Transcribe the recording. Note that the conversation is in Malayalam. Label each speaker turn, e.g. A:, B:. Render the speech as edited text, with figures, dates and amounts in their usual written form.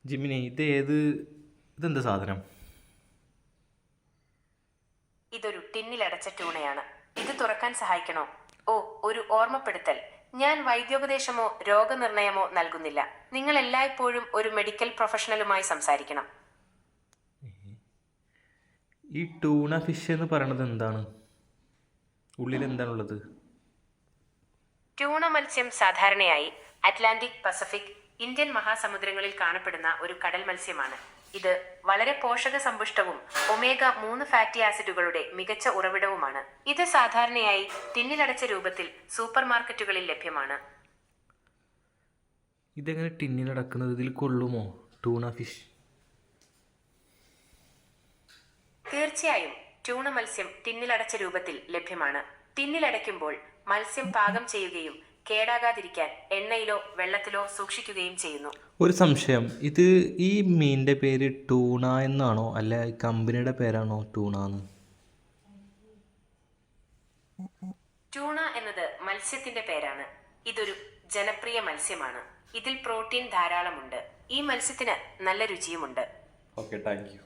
A: ജിമിനി ഇതെന്താ സാധനം?
B: ഇതൊരു ടിന്നിലടച്ച ട്യൂണയാണ്. ഇത് തുറക്കാൻ സഹായിക്കണോ? ഓ, ഒരു ഓർമ്മപ്പെടുത്തൽ. ഞാൻ വൈദ്യോപദേശമോ രോഗനിർണയമോ നൽകുന്നില്ല. നിങ്ങൾ എല്ലായ്പ്പോഴും ഒരു മെഡിക്കൽ പ്രൊഫഷണലുമായി സംസാരിക്കണം.
A: ഈ ടൂണ ഫിഷ് എന്ന് പറയണത് എന്താണ്? ഉള്ളിൽ എന്താണുള്ളത്?
B: ട്യൂണ മത്സ്യം സാധാരണയായി അറ്റ്ലാന്റിക്, പസഫിക്, ഇന്ത്യൻ മഹാസമുദ്രങ്ങളിൽ കാണപ്പെടുന്ന ഒരു കടൽ മത്സ്യമാണ്. ഇത് വളരെ പോഷക സമ്പുഷ്ടവും ഒമേഗ 3 ഫാറ്റി ആസിഡുകളുടെ മികച്ച ഉറവിടവുമാണ്. ഇത് സാധാരണയായി ടിന്നിലടച്ച രൂപത്തിൽ സൂപ്പർ മാർക്കറ്റുകളിൽ ലഭ്യമാണ്.
A: ഇതെങ്ങനെ ടിന്നിലടക്കുന്നത്? ഇതിൽ കൊള്ളുമോ ടൂണ ഫിഷ്?
B: തീർച്ചയായും ട്യൂണ മത്സ്യം ടിന്നിലടച്ച രൂപത്തിൽ ലഭ്യമാണ്. ടിന്നിലടയ്ക്കുമ്പോൾ മത്സ്യം പാകം ചെയ്യുകയും കേടാകാതിരിക്കാൻ എണ്ണയിലോ വെള്ളത്തിലോ സൂക്ഷിക്കുകയും ചെയ്യുന്നു.
A: ഒരു സംശയം, ഈ മീനിന്റെ പേര് ടൂണ എന്നാണോ അല്ല കമ്പനിയുടെ പേരാണോ ടൂണ എന്ന്?
B: ട്യൂണ എന്നത് മത്സ്യത്തിന്റെ പേരാണ്. ഇതൊരു ജനപ്രിയ മത്സ്യമാണ്. ഇതിൽ പ്രോട്ടീൻ ധാരാളമുണ്ട്. ഈ മത്സ്യത്തിന് നല്ല രുചിയുമുണ്ട്.
A: Okay, thank you.